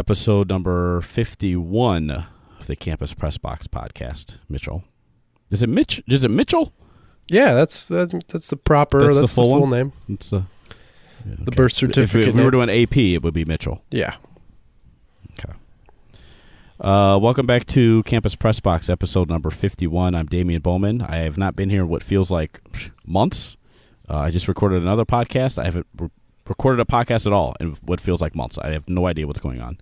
Episode number 51 of the Campus Pressbox podcast. Mitchell. Is it Mitch? Is it Mitchell? Yeah, that's the proper. That's the full name. It's the birth certificate. If we were doing AP, it would be Mitchell. Yeah. Okay. Welcome back to Campus Pressbox, episode number 51. I'm Damien Bowman. I have not been here what feels like months. I just recorded another podcast. I haven't recorded a podcast at all in what feels like months. I have no idea what's going on.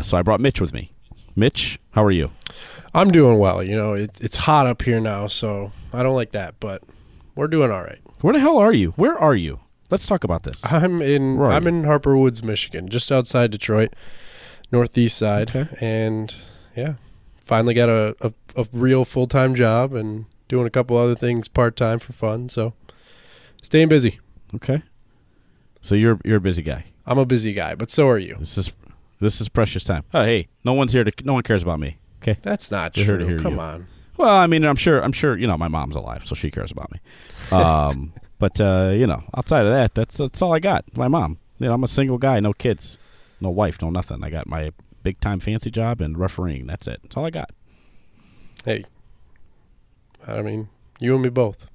So I brought Mitch with me. Mitch, how are you? I'm doing well. You know, it's hot up here now, so I don't like that, but we're doing all right. Where the hell are you? Where are you? Let's talk about this. I'm in Harper Woods, Michigan, just outside Detroit, northeast side. Okay. And yeah, finally got a real full-time job and doing a couple other things part-time for fun, so staying busy. Okay. So you're a busy guy. I'm a busy guy, but so are you. This is precious time. Oh, hey, no one cares about me. Okay, that's not true. Come on. Well, I mean, I'm sure. You know, my mom's alive, so she cares about me. But you know, outside of that, that's all I got. My mom. You know, I'm a single guy, no kids, no wife, no nothing. I got my big time fancy job and refereeing. That's it. That's all I got. Hey, I mean, you and me both.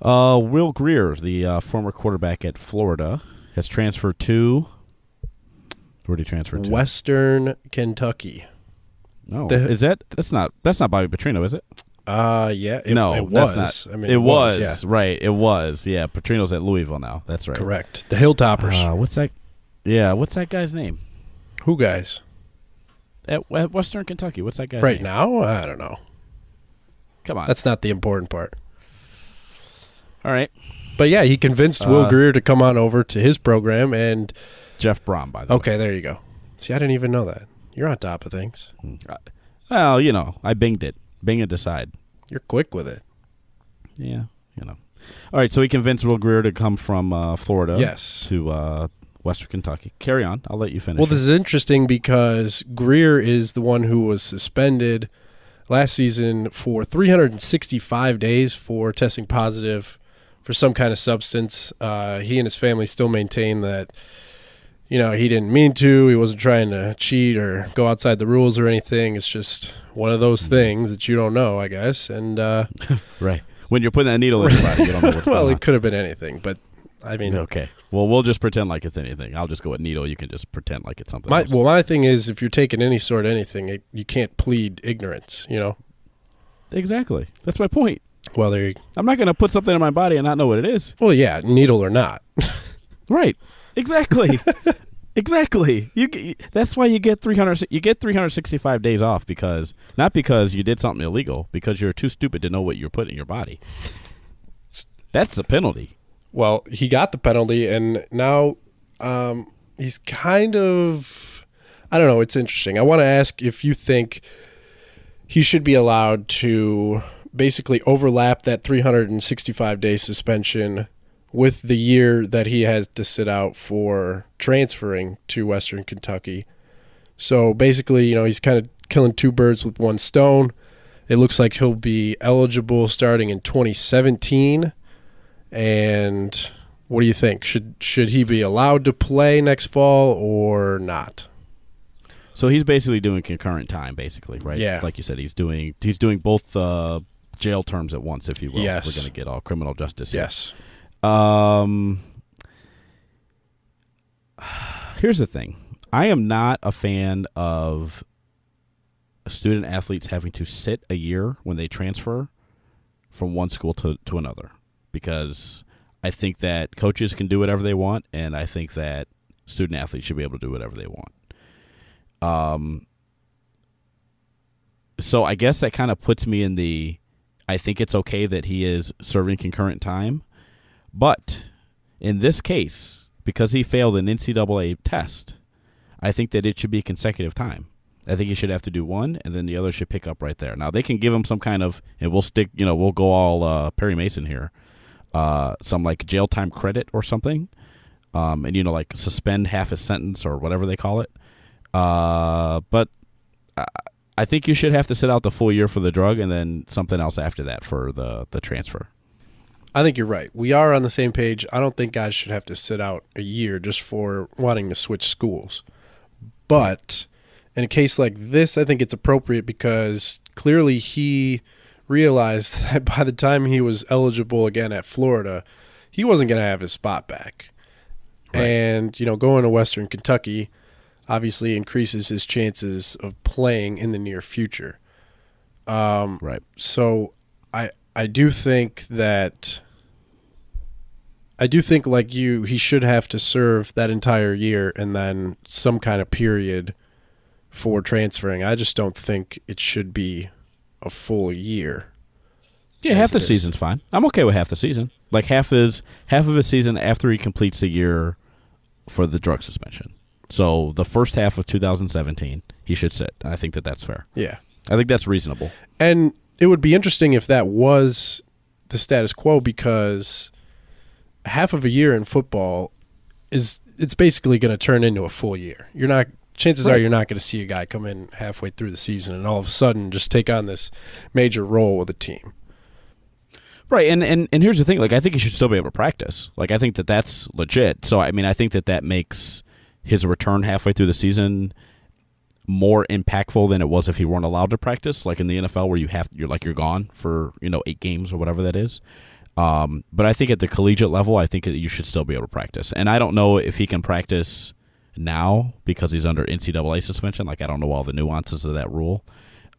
Will Grier, the former quarterback at Florida, has transferred to. Where did he transfer to? Western Kentucky. No, that's not Bobby Petrino, is it? Yeah. It was. That's not. I mean, it was yeah. Right. It was. Yeah. Petrino's at Louisville now. That's right. Correct. The Hilltoppers. What's that? Yeah. What's that guy's name? Who guys? At Western Kentucky. What's that guy's name? Right now? I don't know. Come on. That's not the important part. All right. But yeah, he convinced Will Grier to come on over to his program and. Jeff Brom, by the way. Okay, there you go. See, I didn't even know that. You're on top of things. Well, you know, I binged it. Bing and decide. You're quick with it. Yeah, you know. All right, so he convinced Will Grier to come from Florida to Western Kentucky. Carry on. I'll let you finish. Well, this is interesting because Grier is the one who was suspended last season for 365 days for testing positive for some kind of substance. He and his family still maintain that you know, he didn't mean to. He wasn't trying to cheat or go outside the rules or anything. It's just one of those things that you don't know, I guess. And right. When you're putting that needle in your body, you don't know what's going on. Well, it could have been anything, but I mean. Okay. Well, we'll just pretend like it's anything. I'll just go with needle. You can just pretend like it's something else. Well, my thing is if you're taking any sort of anything, you can't plead ignorance, you know? Exactly. That's my point. Well, I'm not going to put something in my body and not know what it is. Well, yeah, needle or not. Right. Exactly. Exactly. That's why you get 365 days off not because you did something illegal, because you're too stupid to know what you're putting in your body. That's the penalty. Well, he got the penalty, and now he's kind of I don't know. It's interesting. I want to ask if you think he should be allowed to basically overlap that 365-day suspension with the year that he has to sit out for transferring to Western Kentucky. So basically, you know, he's kind of killing two birds with one stone. It looks like he'll be eligible starting in 2017. And what do you think? Should he be allowed to play next fall or not? So he's basically doing concurrent time, basically, right? Yeah. Like you said, he's doing both jail terms at once, if you will. Yes. We're going to get all criminal justice here. Yes. Here's the thing. I am not a fan of student athletes having to sit a year when they transfer from one school to another, because I think that coaches can do whatever they want, and I think that student athletes should be able to do whatever they want. So I guess that kind of puts me in I think it's okay that he is serving concurrent time. But in this case, because he failed an NCAA test, I think that it should be consecutive time. I think he should have to do one, and then the other should pick up right there. Now, they can give him some kind of, and we'll go all Perry Mason here, some like jail time credit or something, and, like suspend half a sentence or whatever they call it. But I think you should have to sit out the full year for the drug and then something else after that for the transfer. I think you're right. We are on the same page. I don't think guys should have to sit out a year just for wanting to switch schools. But in a case like this, I think it's appropriate because clearly he realized that by the time he was eligible again at Florida, he wasn't going to have his spot back. Right. And, going to Western Kentucky obviously increases his chances of playing in the near future. Right. So I do think like you, he should have to serve that entire year and then some kind of period for transferring. I just don't think it should be a full year. Yeah, half the season's fine. I'm okay with half the season. Like half of his season after he completes a year for the drug suspension. So the first half of 2017, he should sit. I think that's fair. Yeah. I think that's reasonable. And it would be interesting if that was the status quo because half of a year in football it's basically going to turn into a full year. Chances are you're not going to see a guy come in halfway through the season and all of a sudden just take on this major role with a team. Right, and here's the thing. Like, I think he should still be able to practice. Like, I think that's legit. So, I mean, I think that makes his return halfway through the season more impactful than it was if he weren't allowed to practice. Like in the NFL, where you're gone for 8 games or whatever that is. But I think at the collegiate level, I think that you should still be able to practice. And I don't know if he can practice now because he's under NCAA suspension. Like, I don't know all the nuances of that rule.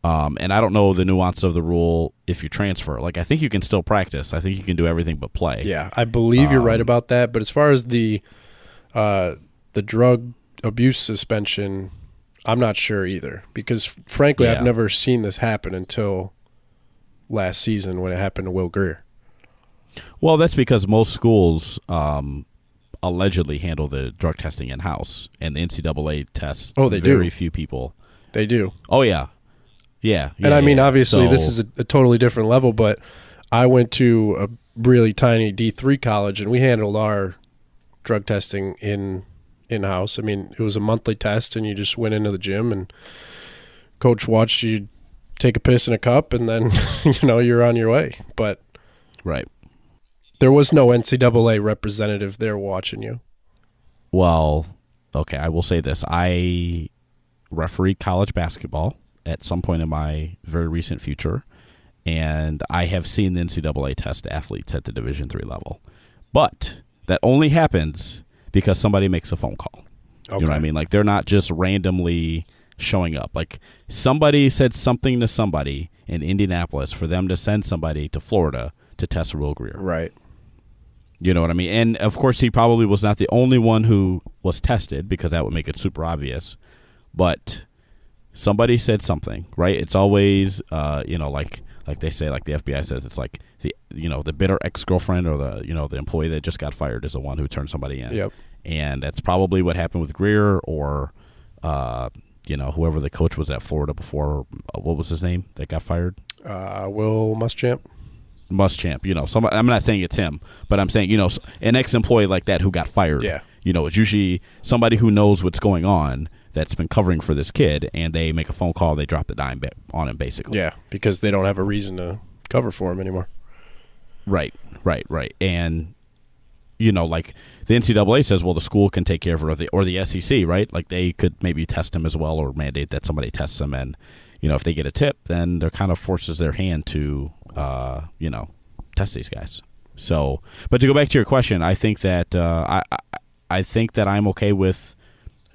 And I don't know the nuance of the rule if you transfer. Like, I think you can still practice. I think you can do everything but play. Yeah, I believe you're right about that. But as far as the drug abuse suspension, I'm not sure either. Because, frankly, I've never seen this happen until last season when it happened to Will Grier. Well, that's because most schools allegedly handle the drug testing in-house. And the NCAA tests very few people. They do. Oh, yeah. Yeah. And I mean, obviously, this is a totally different level, but I went to a really tiny D3 college, and we handled our drug testing in-house. I mean, it was a monthly test, and you just went into the gym, and coach watched you take a piss in a cup, and then, you're on your way. But right. There was no NCAA representative there watching you. Well, okay, I will say this. I refereed college basketball at some point in my very recent future, and I have seen the NCAA test athletes at the Division III level. But that only happens because somebody makes a phone call. Okay. You know what I mean? Like, they're not just randomly showing up. Like, somebody said something to somebody in Indianapolis for them to send somebody to Florida to test Will Grier. Right. You know what I mean? And, of course, he probably was not the only one who was tested because that would make it super obvious. But somebody said something, right? It's always, like they say, like the FBI says, it's like the bitter ex-girlfriend or the employee that just got fired is the one who turned somebody in. Yep. And that's probably what happened with Grier or, whoever the coach was at Florida before. What was his name that got fired? Will Muschamp. Somebody, I'm not saying it's him, but I'm saying, an ex-employee like that who got fired. Yeah. It's usually somebody who knows what's going on that's been covering for this kid, and they make a phone call, they drop the dime on him, basically. Yeah, because they don't have a reason to cover for him anymore. Right. And, like the NCAA says, well, the school can take care of it, or the SEC, right? Like, they could maybe test him as well or mandate that somebody tests him, and, if they get a tip, then they're kind of forces their hand to, test these guys. So, but to go back to your question, I think that I think that I'm okay with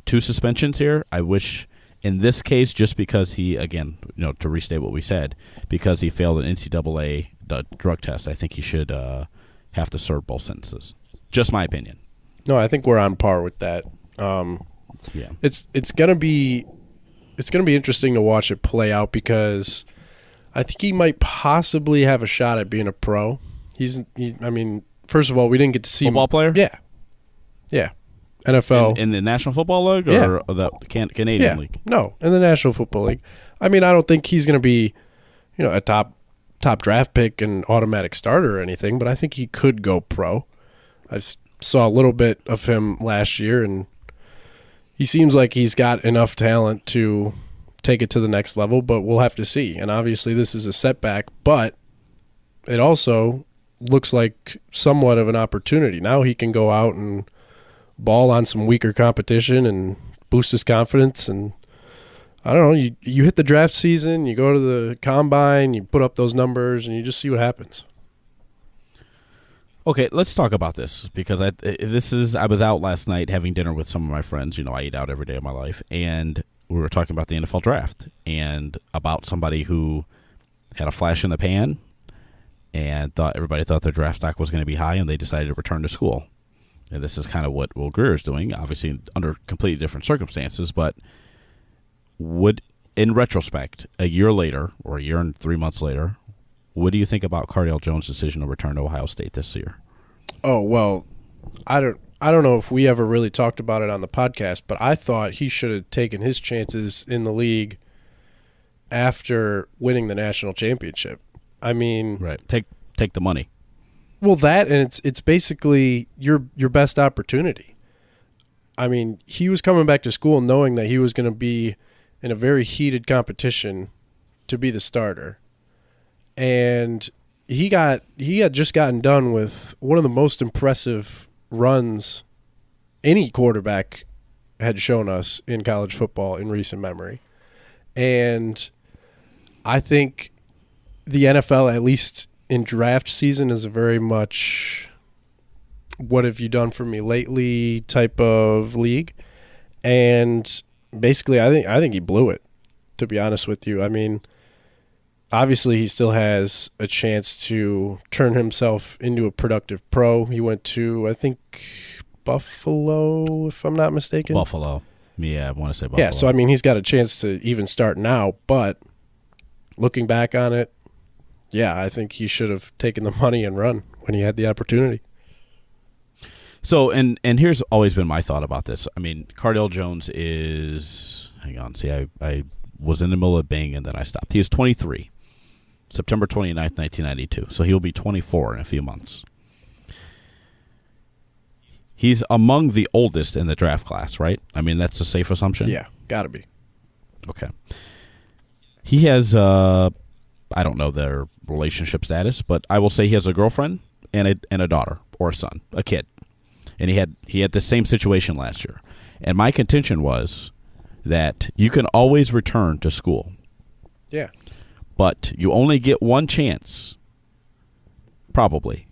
2 suspensions here. I wish in this case, just because he, again, to restate what we said, because he failed an NCAA drug test, I think he should have to serve both sentences. Just my opinion. No, I think we're on par with that. Yeah, it's gonna be interesting to watch it play out because I think he might possibly have a shot at being a pro. I mean, first of all, we didn't get to see football player. Yeah. NFL. In the National Football League or the Canadian League? No, in the National Football League. I mean, I don't think he's going to be, a top draft pick and automatic starter or anything, but I think he could go pro. I saw a little bit of him last year, and he seems like he's got enough talent to take it to the next level, but we'll have to see. And obviously this is a setback, but it also looks like somewhat of an opportunity. Now he can go out and ball on some weaker competition and boost his confidence. And I don't know, you hit the draft season, you go to the combine, you put up those numbers, and you just see what happens. Okay, let's talk about this because I was out last night having dinner with some of my friends. I eat out every day of my life, and we were talking about the NFL draft and about somebody who had a flash in the pan and everybody thought their draft stock was going to be high, and they decided to return to school. And this is kind of what Will Grier is doing, obviously under completely different circumstances, but in retrospect, a year later or a year and 3 months later, what do you think about Cardale Jones' decision to return to Ohio State this year? Oh, well, I don't know if we ever really talked about it on the podcast, but I thought he should have taken his chances in the league after winning the national championship. I mean, right. Take the money. Well, that, and it's basically your best opportunity. I mean, he was coming back to school knowing that he was going to be in a very heated competition to be the starter. And he had just gotten done with one of the most impressive runs any quarterback had shown us in college football in recent memory. And I think the NFL, at least in draft season, is a very much what have you done for me lately type of league. And basically I think he blew it, to be honest with you. I mean, obviously, he still has a chance to turn himself into a productive pro. He went to, I think, Buffalo, if I'm not mistaken. Buffalo. Yeah, I want to say Buffalo. Yeah, so, I mean, he's got a chance to even start now. But looking back on it, yeah, I think he should have taken the money and run when he had the opportunity. So, and here's always been my thought about this. I mean, Cardale Jones is – hang on. See, I was in the middle of Bing, and then I stopped. He is 23. September 29th, 1992. So he'll be 24 in a few months. He's among the oldest in the draft class, right? I mean, that's a safe assumption? Yeah, got to be. Okay. He has, I don't know their relationship status, but I will say he has a girlfriend and a daughter or a son, a kid. And he had the same situation last year. And my contention was that you can always return to school. Yeah. But you only get one chance, probably,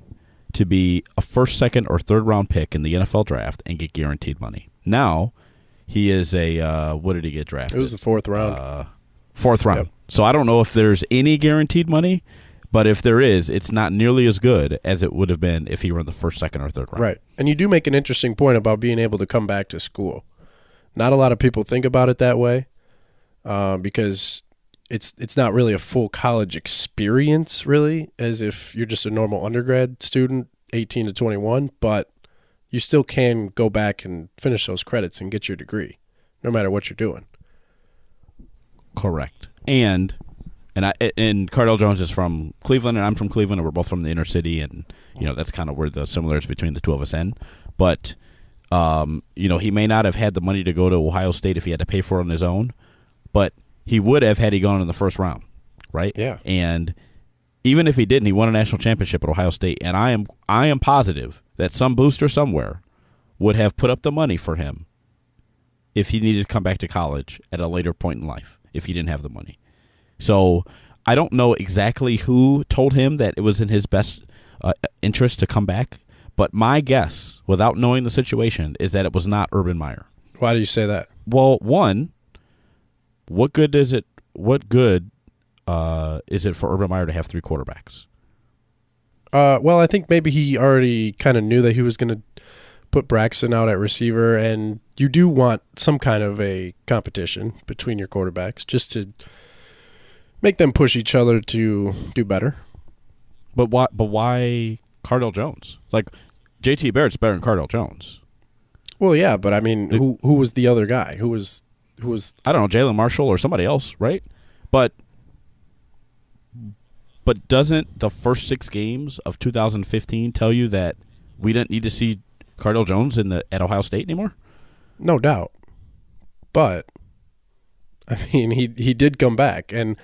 to be a first, second, or third round pick in the NFL draft and get guaranteed money. Now, he is what did he get drafted? It was the fourth round. Fourth round. Yep. So I don't know if there's any guaranteed money, but if there is, it's not nearly as good as it would have been if he were in the first, second, or third round. Right. And you do make an interesting point about being able to come back to school. Not a lot of people think about it that way because it's not really a full college experience, really, as if you're just a normal undergrad student, 18 to 21, but you still can go back and finish those credits and get your degree, no matter what you're doing. Correct. And Cardale Jones is from Cleveland, and I'm from Cleveland, and we're both from the inner city, and that's kind of where the similarities between the two of us end. But he may not have had the money to go to Ohio State if he had to pay for it on his own, but he would have had he gone in the first round, right? Yeah. And even if he didn't, he won a national championship at Ohio State, and I am positive that some booster somewhere would have put up the money for him if he needed to come back to college at a later point in life, if he didn't have the money. So I don't know exactly who told him that it was in his best interest to come back, but my guess, without knowing the situation, is that it was not Urban Meyer. Why do you say that? Well, one, what good is it? What good is it for Urban Meyer to have three quarterbacks? Well, I think maybe he already kind of knew that he was going to put Braxton out at receiver, and you do want some kind of a competition between your quarterbacks just to make them push each other to do better. But why Cardale Jones? Like, JT Barrett's better than Cardale Jones. Well, yeah, but I mean, who was the other guy? Who was? I don't know, Jalen Marshall or somebody else, right? But doesn't the first 6 games of 2015 tell you that we didn't need to see Cardale Jones at Ohio State anymore? No doubt. But I mean, he did come back, and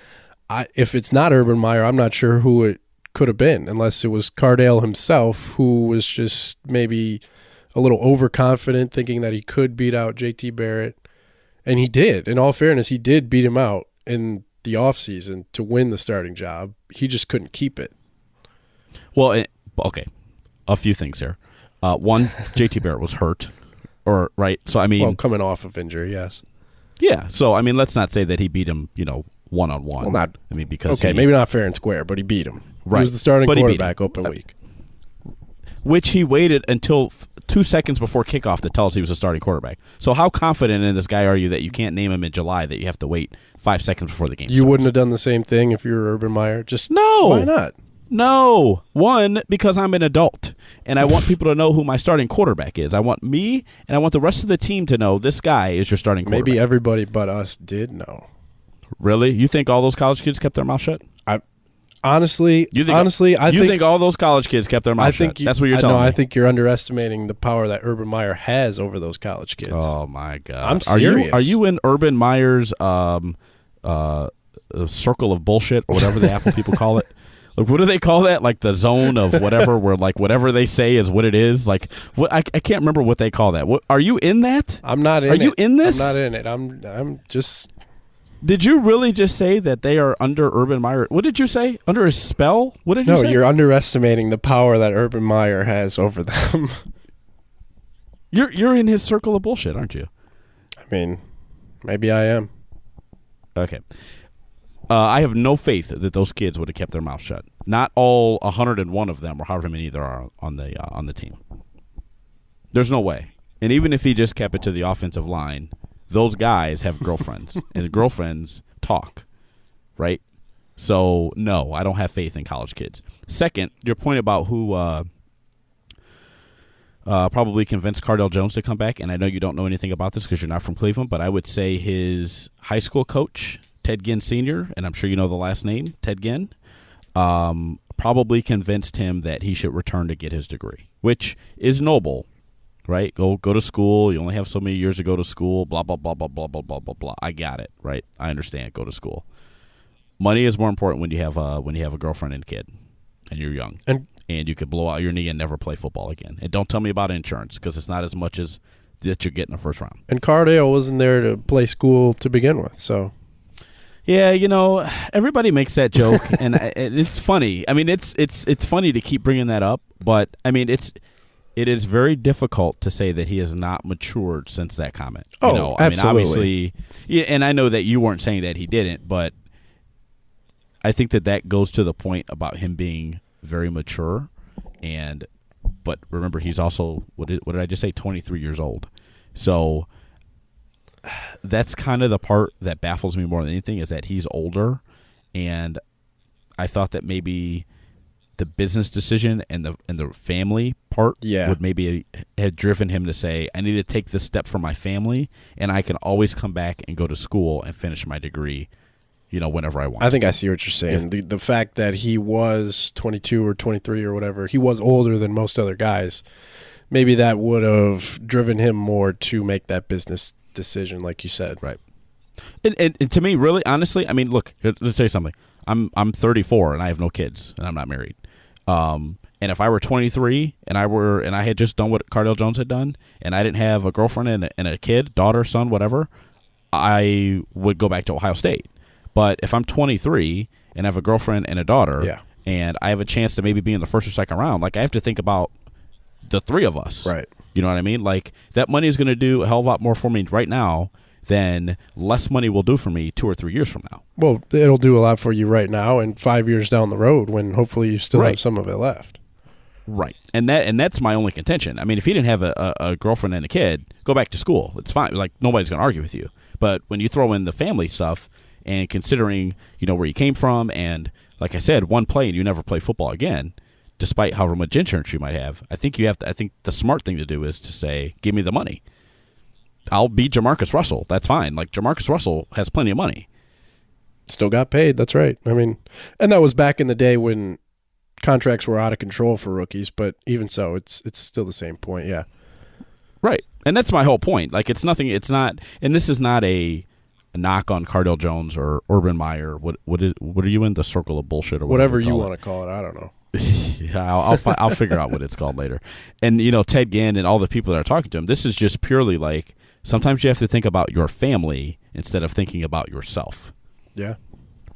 if it's not Urban Meyer, I'm not sure who it could have been, unless it was Cardale himself who was just maybe a little overconfident, thinking that he could beat out JT Barrett. And he did. In all fairness, he did beat him out in the offseason to win the starting job. He just couldn't keep it. Well, okay, a few things here. One, JT Barrett was hurt, right? So I mean, well, coming off of injury, yes. Yeah. So I mean, let's not say that he beat him, one-on-one. Well, not. I mean, because maybe not fair and square, but he beat him. Right. He was the starting quarterback open week. Which he waited until 2 seconds before kickoff to tell us he was a starting quarterback. So how confident in this guy are you that you can't name him in July, that you have to wait 5 seconds before the game starts? You wouldn't have done the same thing if you were Urban Meyer? No. Why not? No. One, because I'm an adult, and I want people to know who my starting quarterback is. I want me, and I want the rest of the team to know this guy is your starting quarterback. Maybe everybody but us did know. Really? You think all those college kids kept their mouth shut? Honestly, I think all those college kids kept their mouth shut. That's what you're telling me. I think you're underestimating the power that Urban Meyer has over those college kids. Oh my God! I'm serious. Are you in Urban Meyer's circle of bullshit or whatever the Apple people call it? Like, what do they call that? Like the zone of whatever, where like whatever they say is what it is. Like what I can't remember what they call that. What are you in that? I'm not in it. Are you in this? I'm not in it. I'm just. Did you really just say that they are under Urban Meyer? What did you say? Under his spell? What did you say? No, you're underestimating the power that Urban Meyer has over them. You're in his circle of bullshit, aren't you? I mean, maybe I am. Okay. I have no faith that those kids would have kept their mouth shut. Not all 101 of them, or however many there are on the team. There's no way. And even if he just kept it to the offensive line, those guys have girlfriends, and the girlfriends talk, right? So, no, I don't have faith in college kids. Second, your point about who probably convinced Cardale Jones to come back, and I know you don't know anything about this because you're not from Cleveland, but I would say his high school coach, Ted Ginn Sr., and I'm sure you know the last name, Ted Ginn, probably convinced him that he should return to get his degree, which is noble. Right, go to school. You only have so many years to go to school. Blah blah blah blah blah blah blah blah blah. I got it. Right, I understand. Go to school. Money is more important when you have a girlfriend and kid, and you're young, and you could blow out your knee and never play football again. And don't tell me about insurance because it's not as much as that you get in the first round. And Cardale wasn't there to play school to begin with, so. Yeah, everybody makes that joke, and it's funny. I mean, it's funny to keep bringing that up, but I mean, it is very difficult to say that he has not matured since that comment. Absolutely. I mean, obviously, yeah, and I know that you weren't saying that he didn't, but I think that goes to the point about him being very mature. But remember, he's also what did I just say? 23 years old. So that's kind of the part that baffles me more than anything is that he's older, and I thought that maybe the business decision and the family part would maybe have driven him to say, I need to take this step for my family, and I can always come back and go to school and finish my degree, whenever I want. I think I see what you're saying. The fact that he was 22 or 23 or whatever, he was older than most other guys, maybe that would have driven him more to make that business decision, like you said. Right. And to me, really, honestly, I mean, look, let's tell you something. I'm 34 and I have no kids and I'm not married. And if I were 23 and I had just done what Cardale Jones had done and I didn't have a girlfriend and a kid, daughter, son, whatever, I would go back to Ohio State. But if I'm 23 and I have a girlfriend and a daughter and I have a chance to maybe be in the first or second round, like I have to think about the three of us. Right. You know what I mean? Like that money is going to do a hell of a lot more for me right now than less money will do for me 2 or 3 years from now. Well, it'll do a lot for you right now and 5 years down the road when hopefully you still have some of it left. Right. And that's my only contention. I mean, if he didn't have a girlfriend and a kid, go back to school. It's fine. Like nobody's going to argue with you. But when you throw in the family stuff and considering, where you came from and like I said, one play and you never play football again, despite however much insurance you might have, I think the smart thing to do is to say, give me the money. I'll be Jamarcus Russell. That's fine. Like Jamarcus Russell has plenty of money. Still got paid. That's right. I mean, and that was back in the day when contracts were out of control for rookies, but even so, it's still the same point. Yeah. Right. And that's my whole point. Like it's not, and this is not a knock on Cardale Jones or Urban Meyer. What are you in, the circle of bullshit or whatever you want to call it? I don't know. Yeah, I'll figure out what it's called later. And Ted Ginn and all the people that are talking to him, this is just purely like sometimes you have to think about your family instead of thinking about yourself. Yeah.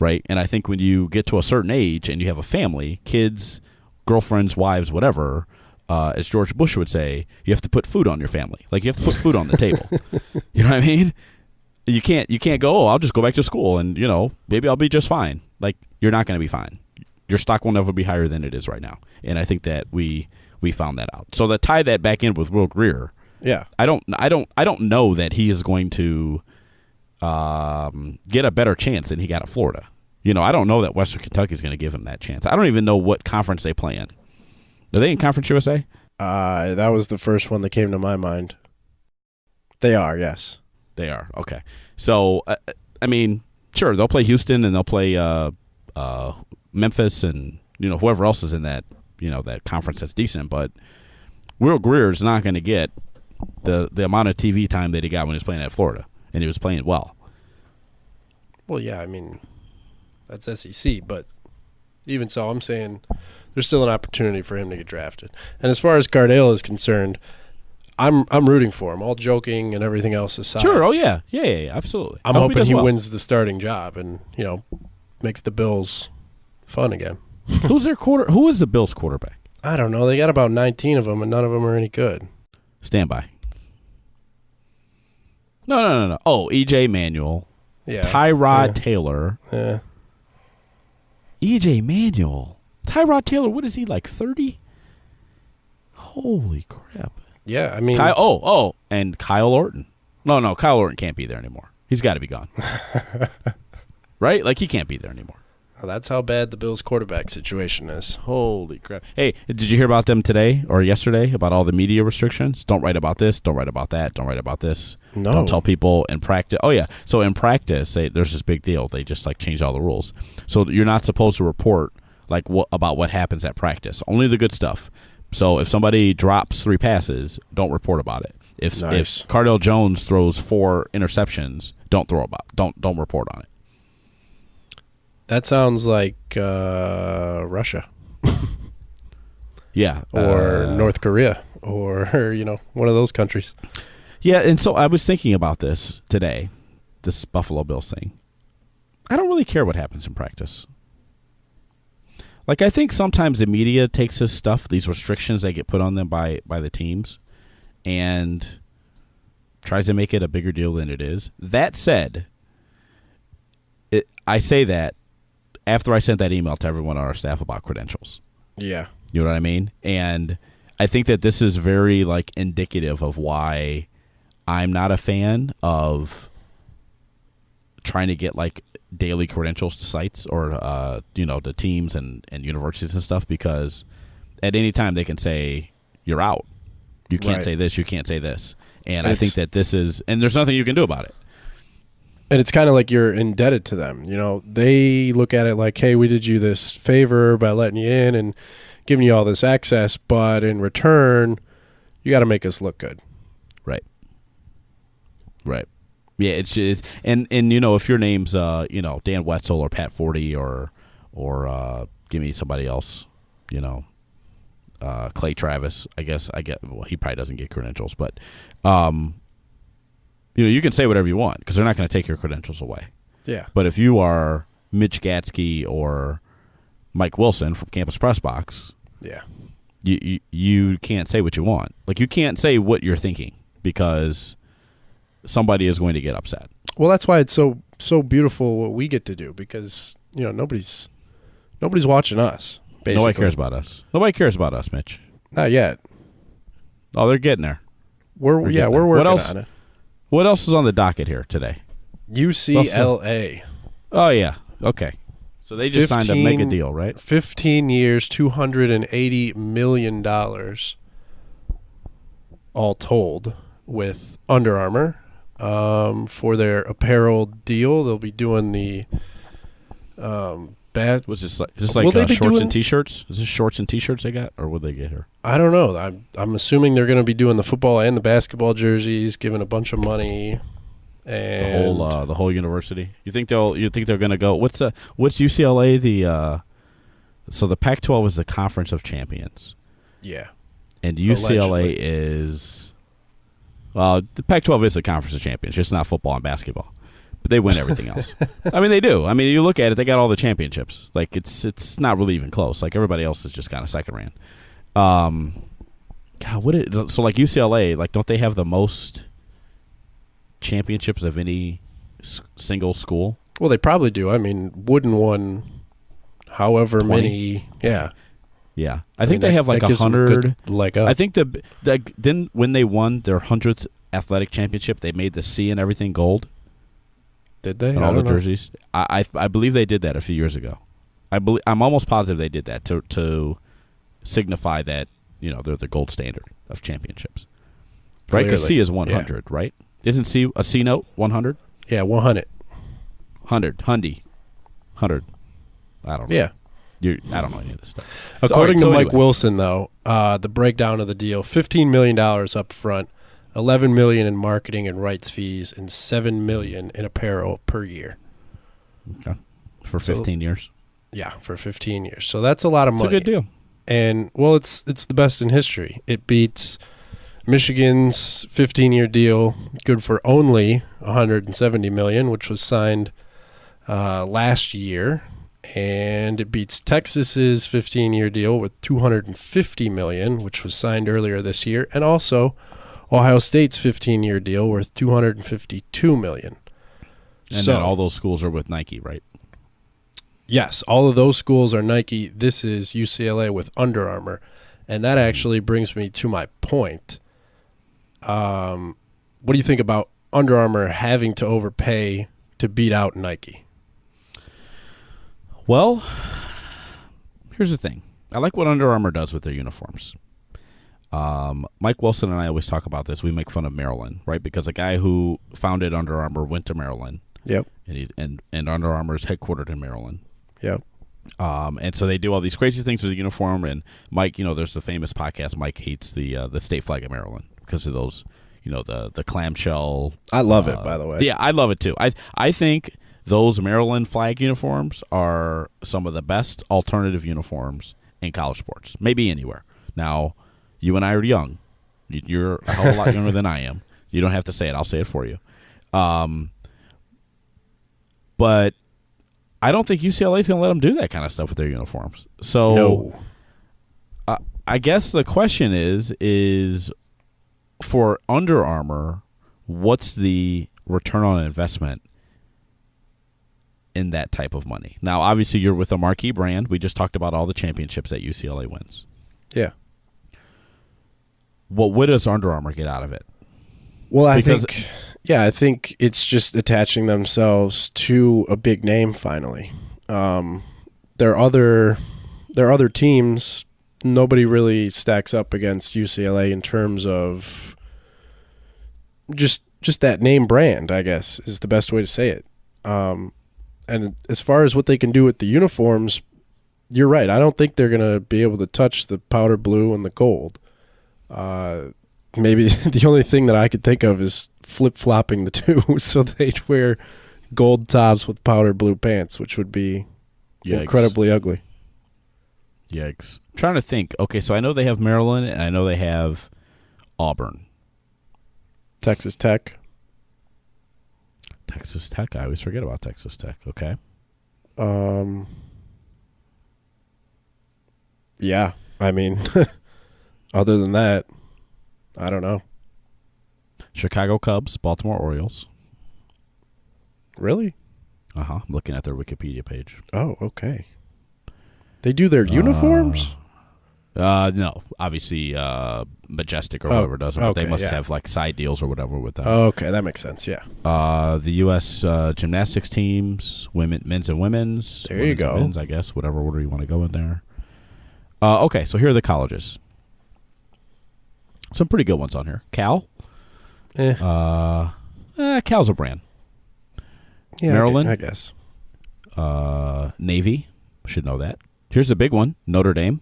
Right? And I think when you get to a certain age and you have a family, kids, girlfriends, wives, whatever, as George Bush would say, you have to put food on your family. Like you have to put food on the table. You know what I mean? You can't go, I'll just go back to school and, maybe I'll be just fine. Like you're not going to be fine. Your stock will never be higher than it is right now. And I think that we found that out. So to tie that back in with Will Grier, yeah. I don't know that he is going to get a better chance than he got at Florida. I don't know that Western Kentucky is going to give him that chance. I don't even know what conference they play in. Are they in Conference USA? That was the first one that came to my mind. They are, yes. They are. Okay. So, sure, they'll play Houston and they'll play Memphis and, whoever else is in that, that conference that's decent. But Will Grier is not going to get the amount of TV time that he got when he was playing at Florida, and he was playing well. Well, yeah, that's SEC, but even so, I'm saying there's still an opportunity for him to get drafted. And as far as Cardale is concerned, I'm rooting for him, all joking and everything else aside. Sure, oh yeah, absolutely. I'm hoping he wins the starting job and, makes the Bills fun again. Who is the Bills quarterback? I don't know. They got about 19 of them, and none of them are any good. Stand by. No. Oh, E.J. Manuel. Yeah. Tyrod Taylor. Yeah. E.J. Manuel. Tyrod Taylor, what is he, like 30? Holy crap. Yeah, and Kyle Orton. No, Kyle Orton can't be there anymore. He's got to be gone. Right? Like, he can't be there anymore. Well, that's how bad the Bills' quarterback situation is. Holy crap. Hey, did you hear about them today or yesterday about all the media restrictions? Don't write about this. Don't write about that. Don't write about this. No. Don't tell people in practice. Oh, yeah. So in practice, there's this big deal. They just, changed all the rules. So you're not supposed to report, about what happens at practice. Only the good stuff. So if somebody drops 3 passes, don't report about it. If Cardale Jones throws 4 interceptions, don't report on it. That sounds like Russia. Yeah. Or North Korea or, one of those countries. Yeah, and so I was thinking about this today, this Buffalo Bills thing. I don't really care what happens in practice. I think sometimes the media takes this stuff, these restrictions that get put on them by the teams, and tries to make it a bigger deal than it is. That said, I say that after I sent that email to everyone on our staff about credentials. Yeah. You know what I mean? And I think that this is very, indicative of why I'm not a fan of trying to get, daily credentials to sites or, to teams and universities and stuff, because at any time they can say, you're out. You can't say this, you can't say this. And I think that this is – and there's nothing you can do about it. And it's kind of like you're indebted to them. They look at it like, hey, we did you this favor by letting you in and giving you all this access, but in return, you got to make us look good. Right. Yeah, it's and if your name's Dan Wetzel or Pat Forty or give me somebody else, Clay Travis. I get. Well, he probably doesn't get credentials, but you can say whatever you want because they're not going to take your credentials away. Yeah. But if you are Mitch Gatsky or Mike Wilson from Campus Pressbox, yeah, you can't say what you want. You can't say what you're thinking because somebody is going to get upset. Well, that's why it's so beautiful what we get to do because nobody's watching us. Basically. Nobody cares about us. Nobody cares about us, Mitch. Not yet. Oh, they're getting there. We're working on it. What else is on the docket here today? UCLA. Oh yeah. Okay. So they just signed a mega deal, right? 15 years, $280 million, all told, with Under Armour. For their apparel deal, they'll be doing the Was this shorts and T-shirts? Is this shorts and T-shirts they got, or what they get here? I don't know. I'm assuming they're going to be doing the football and the basketball jerseys, giving a bunch of money And the whole university. You think they're going to go? What's UCLA? So the Pac-12 is the Conference of Champions. Yeah. And UCLA is the Pac-12 is the Conference of Champions, just not football and basketball. But they win everything else. I mean, they do. I mean, you look at it, they got all the championships. Like it's not really even close. Like everybody else is just kind of second ran. God, so like UCLA, like don't they have the most championships of any single school? Well, they probably do. I mean, Wooden won however 20? many. Yeah. Yeah. I think they have like 100. Leg up. I think then when they won their 100th athletic championship, they made the C and everything gold. Did they? And all the jerseys. I believe they did that a few years ago. I'm almost positive they did that to signify that, they're the gold standard of championships. Right? Because C is 100, right? Isn't C a C note 100? Yeah, 100. 100. Hundy. 100. I don't know. Yeah. I don't know any of this stuff. According to Mike Wilson, though, the breakdown of the deal: $15 million up front, $11 million in marketing and rights fees, and $7 million in apparel per year. Okay. For 15 years. Yeah, for 15 years. So that's a lot of money. It's a good deal. And well, it's the best in history. It beats Michigan's 15-year deal, good for only $170 million, which was signed last year. And it beats Texas's 15-year deal with $250 million, which was signed earlier this year, and also Ohio State's 15-year deal worth $252 million. And then all those schools are with Nike, right? Yes, all of those schools are Nike. This is UCLA with Under Armour, and that actually brings me to my point. What do you think about Under Armour having to overpay to beat out Nike? Well, here's the thing. I like what Under Armour does with their uniforms. Mike Wilson and I always talk about this. We make fun of Maryland, right? Because a guy who founded Under Armour went to Maryland. Yep. And Under Armour is headquartered in Maryland. Yep. And so they do all these crazy things with the uniform. And Mike, there's the famous podcast. Mike hates the state flag of Maryland because of those, the clamshell. I love it, by the way. Yeah, I love it too. I think those Maryland flag uniforms are some of the best alternative uniforms in college sports, maybe anywhere. Now, you and I are young. You're a whole lot younger than I am. You don't have to say it. I'll say it for you. But I don't think UCLA is going to let them do that kind of stuff with their uniforms. So, no. I guess the question is for Under Armour, what's the return on investment in that type of money? Now, obviously, you're with a marquee brand. We just talked about all the championships that UCLA wins. Yeah. What does Under Armour get out of it? Well, I think it's just attaching themselves to a big name finally. Their other teams, nobody really stacks up against UCLA in terms of just that name brand, I guess, is the best way to say it. And as far as what they can do with the uniforms, you're right. I don't think they're going to be able to touch the powder blue and the gold. Maybe the only thing that I could think of is flip-flopping the two so they'd wear gold tops with powder blue pants, which would be incredibly ugly. Yikes. I'm trying to think. Okay, so I know they have Maryland, and I know they have Auburn. Texas Tech. Texas Tech. I always forget about Texas Tech. Okay. Yeah. I mean, other than that, I don't know. Chicago Cubs, Baltimore Orioles. Really? I'm looking at their Wikipedia page. Oh, okay. They do their uniforms? No, obviously Majestic or whatever does it, but they must have like side deals or whatever with them. Oh, okay, that makes sense. Yeah. The U.S. Gymnastics teams, men's and women's. There you go. Men's, I guess, whatever order you want to go in there. Okay, so here are the colleges. Some pretty good ones on here. Cal. Cal's a brand. Yeah, Maryland. I guess. Navy. Should know that. Here's a big one. Notre Dame.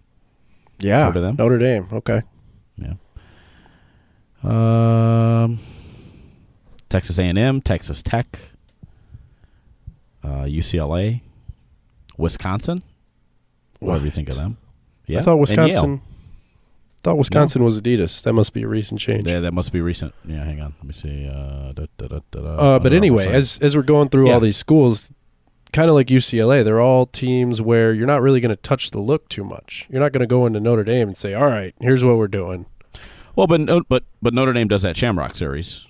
Yeah. Heard of them? Notre Dame. Okay. Yeah. Texas A&M, Texas Tech, UCLA, Wisconsin. What do you think of them? Yeah, I thought Wisconsin. And Yale. Was Adidas. That must be a recent change. Yeah, that must be recent. Yeah, hang on. Let me see. But anyway, as we're going through all these schools, kind of like UCLA, they're all teams where you're not really going to touch the look too much. You're not going to go into Notre Dame and say, "All right, here's what we're doing." Well, but Notre Dame does that Shamrock Series.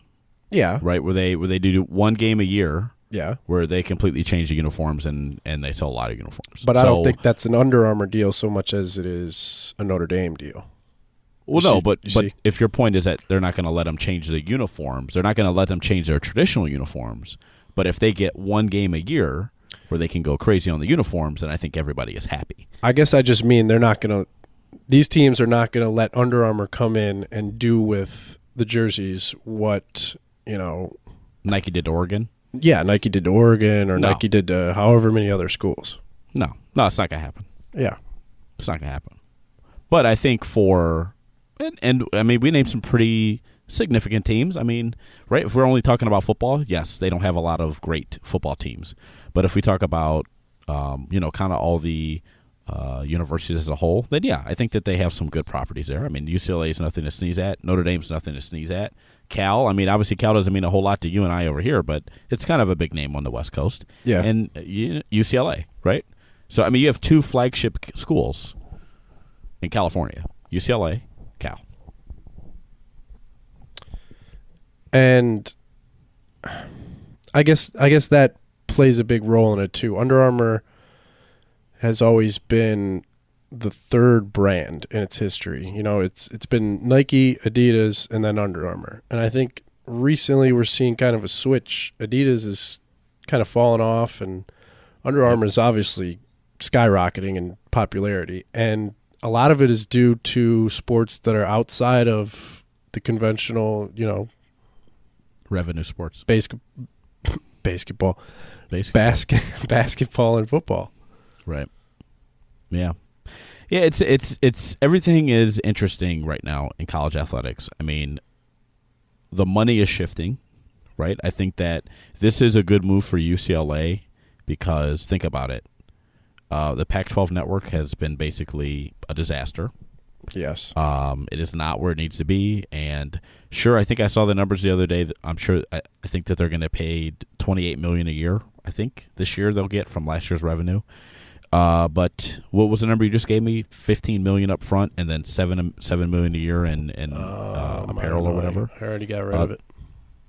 Yeah. Right, where they do one game a year. Yeah. Where they completely change the uniforms and they sell a lot of uniforms. But I don't think that's an Under Armour deal so much as it is a Notre Dame deal. Well, but if your point is that they're not going to let them change the uniforms, they're not going to let them change their traditional uniforms. But if they get one game a year where they can go crazy on the uniforms, then I think everybody is happy. I guess I just mean they're not going to – these teams are not going to let Under Armour come in and do with the jerseys what, Nike did to Oregon? Yeah, Nike did to Oregon or Nike did to however many other schools. No, it's not going to happen. Yeah. It's not going to happen. But I think for – and I mean, we named some pretty significant teams. I mean, right, if we're only talking about football, yes, they don't have a lot of great football teams. But if we talk about, kind of all the universities as a whole, then, yeah, I think that they have some good properties there. I mean, UCLA is nothing to sneeze at. Notre Dame's nothing to sneeze at. Cal, I mean, obviously Cal doesn't mean a whole lot to you and I over here, but it's kind of a big name on the West Coast. Yeah. And UCLA, right? So, I mean, you have two flagship schools in California, UCLA, Cal. And I guess that plays a big role in it too. Under Armour has always been the third brand in its history. It's been Nike, Adidas, and then Under Armour. And I think recently we're seeing kind of a switch. Adidas is kind of falling off, and Under Armour is obviously skyrocketing in popularity. And a lot of it is due to sports that are outside of the conventional, revenue sports. Basketball. Basketball and football. Right. Yeah. Yeah, it's everything is interesting right now in college athletics. I mean, the money is shifting, right? I think that this is a good move for UCLA because think about it. The Pac-12 network has been basically a disaster. Yes. It is not where it needs to be. And sure, I think I saw the numbers the other day. I think that they're going to pay $28 million a year. I think this year they'll get from last year's revenue. But what was the number you just gave me? $15 million up front, and then $7 million a year in apparel or whatever. I already got rid of it.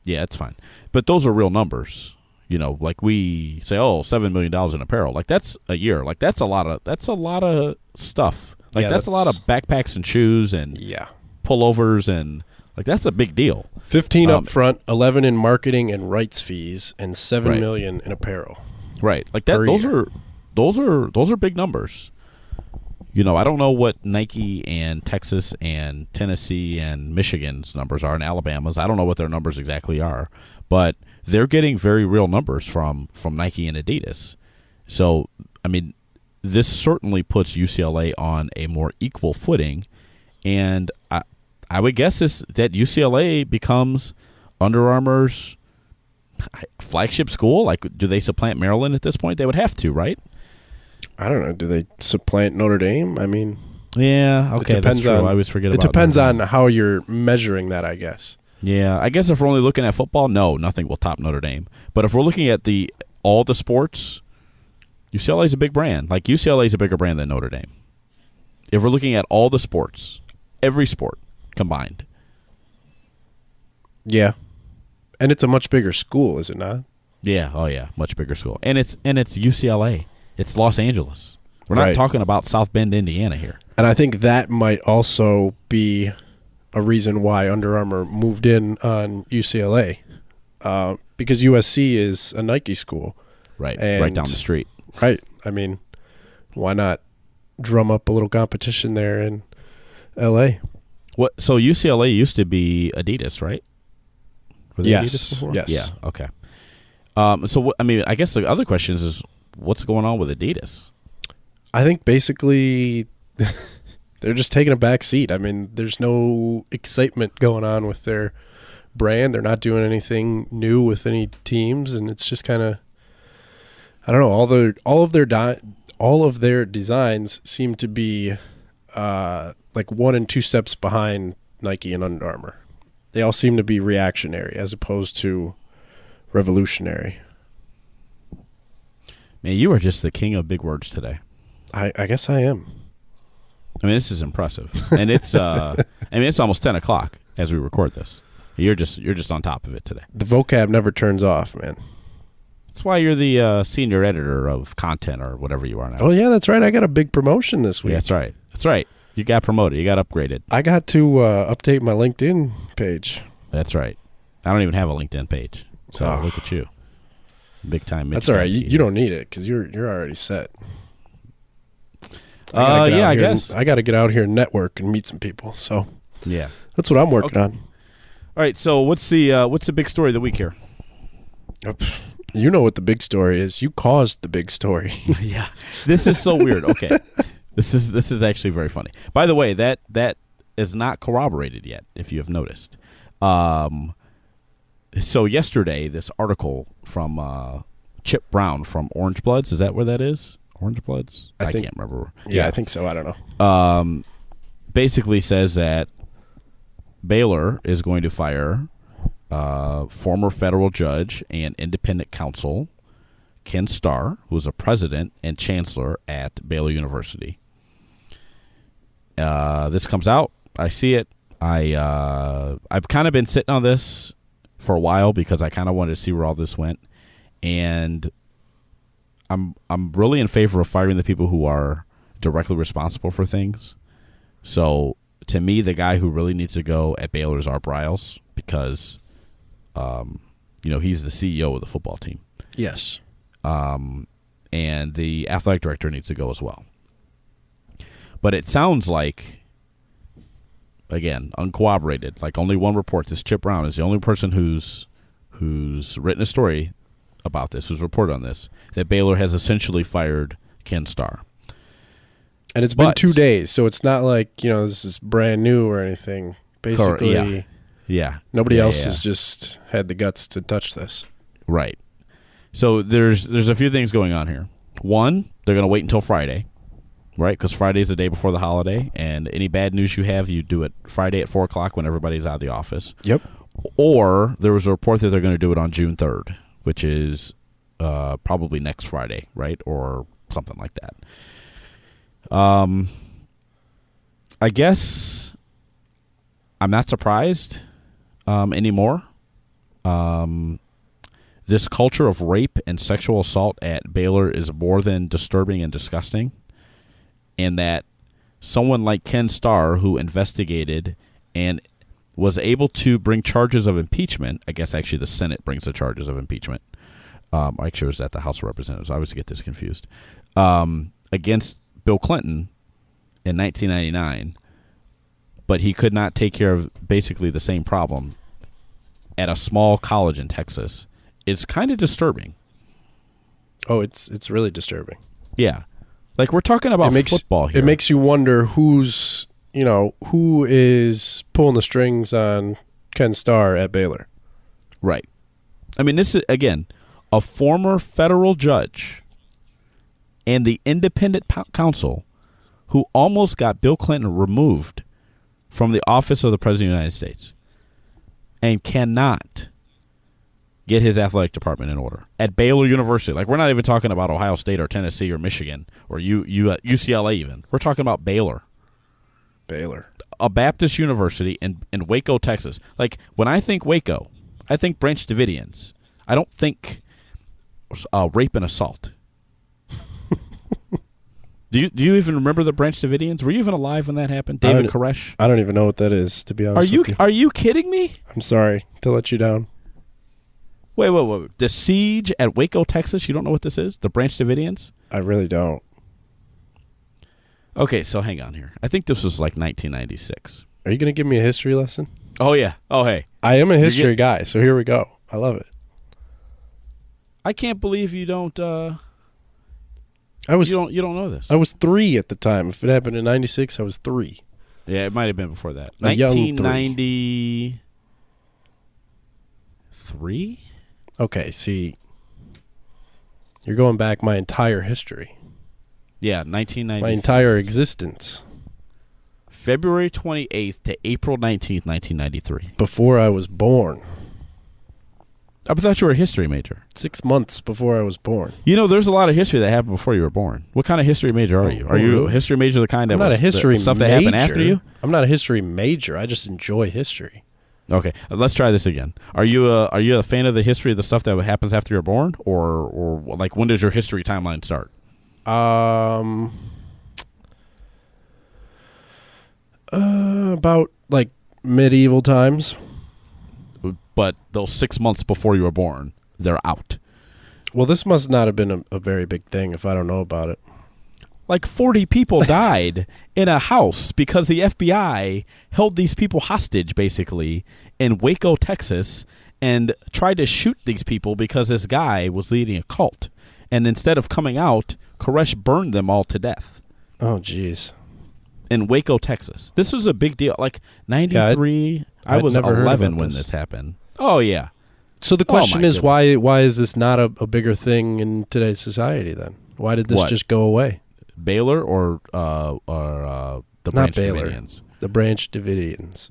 Yeah, it's fine. But those are real numbers. Like we say, $7 million in apparel. Like that's a year. Like that's a lot of stuff. Like that's a lot of backpacks and shoes and pullovers and like that's a big deal. 15 up front, 11 in marketing and rights fees, and $7 million in apparel. Right. Like that. Those are big numbers. I don't know what Nike and Texas and Tennessee and Michigan's numbers are, and Alabama's. I don't know what their numbers exactly are, but they're getting very real numbers from Nike and Adidas. So, I mean, this certainly puts UCLA on a more equal footing, and I would guess that UCLA becomes Under Armour's flagship school. Like, do they supplant Maryland at this point? They would have to, right? I don't know. Do they supplant Notre Dame? I mean, yeah, okay, that's true. I always forget about it. It depends on how you're measuring that, I guess. Yeah, I guess if we're only looking at football, no, nothing will top Notre Dame. But if we're looking at all the sports, UCLA is a big brand. Like UCLA is a bigger brand than Notre Dame. If we're looking at all the sports, every sport combined. Yeah, and it's a much bigger school, is it not? Yeah. Oh yeah, much bigger school, and it's UCLA. It's Los Angeles. We're not talking about South Bend, Indiana here. And I think that might also be a reason why Under Armour moved in on UCLA, because USC is a Nike school. Right, right down the street. Right. I mean, why not drum up a little competition there in L.A.? What? So UCLA used to be Adidas, right? Were they yes. Adidas before? Yes. Yeah, okay. I guess the other question is what's going on with Adidas? I think basically they're just taking a back seat. I mean, there's no excitement going on with their brand. They're not doing anything new with any teams, and it's just kind of, I don't know. All of their designs seem to be like 1 and 2 steps behind Nike and Under Armour. They all seem to be reactionary as opposed to revolutionary. Man, you are just the king of big words today. I guess I am. I mean, this is impressive, and it's it's almost 10 o'clock as we record this. You're just on top of it today. The vocab never turns off, man. That's why you're the senior editor of content or whatever you are now. Oh yeah, that's right. I got a big promotion this week. Yeah, that's right. That's right. You got promoted. You got upgraded. I got to update my LinkedIn page. That's right. I don't even have a LinkedIn page, so look at you, big time. Mitch. That's all right. You don't need it because you're already set. I guess I got to get out here and network and meet some people. So yeah, that's what I'm working on. All right. So what's the big story of the week here? You know what the big story is. You caused the big story. Yeah, this is so weird. Okay, this is actually very funny. By the way, that is not corroborated yet. If you have noticed, so yesterday this article from Chip Brown from Orange Bloods. Is that where that is? Orange Bloods? I can't remember. Yeah, I think so. I don't know. Basically says that Baylor is going to fire former federal judge and independent counsel Ken Starr, who is a president and chancellor at Baylor University. This comes out. I see it. I've kind of been sitting on this for a while because I kind of wanted to see where all this went, and I'm really in favor of firing the people who are directly responsible for things. So to me, the guy who really needs to go at Baylor is Art Briles because, he's the CEO of the football team. Yes. And the athletic director needs to go as well. But it sounds like, again, uncorroborated. Like only one report. This Chip Brown is the only person who's written a story about this, who's reported on this, that Baylor has essentially fired Ken Starr. And it's been 2 days, so it's not like, this is brand new or anything. Basically, nobody else has just had the guts to touch this. Right. So there's a few things going on here. One, they're going to wait until Friday, right? Because Friday is the day before the holiday, and any bad news you have, you do it Friday at 4 o'clock when everybody's out of the office. Yep. Or there was a report that they're going to do it on June 3rd, which is probably next Friday, right? Or something like that. I guess I'm not surprised anymore. This culture of rape and sexual assault at Baylor is more than disturbing and disgusting, and that someone like Ken Starr, who investigated and was able to bring charges of impeachment, I guess actually the Senate brings the charges of impeachment. Actually, it was at the House of Representatives. I always get this confused. Against Bill Clinton in 1999, but he could not take care of basically the same problem at a small college in Texas. It's kind of disturbing. Oh, it's really disturbing. Yeah. Like we're talking about football here. It makes you wonder who is pulling the strings on Ken Starr at Baylor. Right. I mean, this is, again, a former federal judge and the independent counsel who almost got Bill Clinton removed from the office of the President of the United States and cannot get his athletic department in order at Baylor University. Like, we're not even talking about Ohio State or Tennessee or Michigan or UCLA even. We're talking about Baylor. A Baptist university in Waco, Texas. Like, when I think Waco, I think Branch Davidians. I don't think rape and assault. Do you even remember the Branch Davidians? Were you even alive when that happened? David Koresh? I don't even know what that is, to be honest with you. Are you kidding me? I'm sorry to let you down. Wait. The siege at Waco, Texas? You don't know what this is? The Branch Davidians? I really don't. Okay, so hang on here. I think this was like 1996. Are you going to give me a history lesson? Oh, yeah. Oh, hey. I am a history guy, so here we go. I love it. I can't believe you don't... you don't know this. I was 3 at the time. If it happened in 96, I was 3. Yeah, it might have been before that. A young 1990. 93. Okay, see, you're going back my entire history. Yeah, 1993. My entire existence. February 28th to April 19th, 1993. Before I was born. I thought you were a history major. 6 months before I was born. You know, there's a lot of history that happened before you were born. What kind of history major are you? Are you a history major, the kind that I'm not was a history stuff major. that happened after you? I'm not a history major. I just enjoy history. Okay, let's try this again. Are you a fan of the history of the stuff that happens after you're born, or like when does your history timeline start? About like medieval times. But those 6 months before you were born, they're out. Well, this must not have been a very big thing if I don't know about it. Like 40 people died in a house because the FBI held these people hostage, basically, in Waco, Texas, and tried to shoot these people because this guy was leading a cult. And instead of coming out, Koresh burned them all to death. Oh, jeez. In Waco, Texas. This was a big deal. Like 93, yeah, I was 11 when this happened. Oh, yeah. So the question is, why is this not a bigger thing in today's society then? Why did this just go away? Baylor or the Branch Davidians? The Branch Davidians.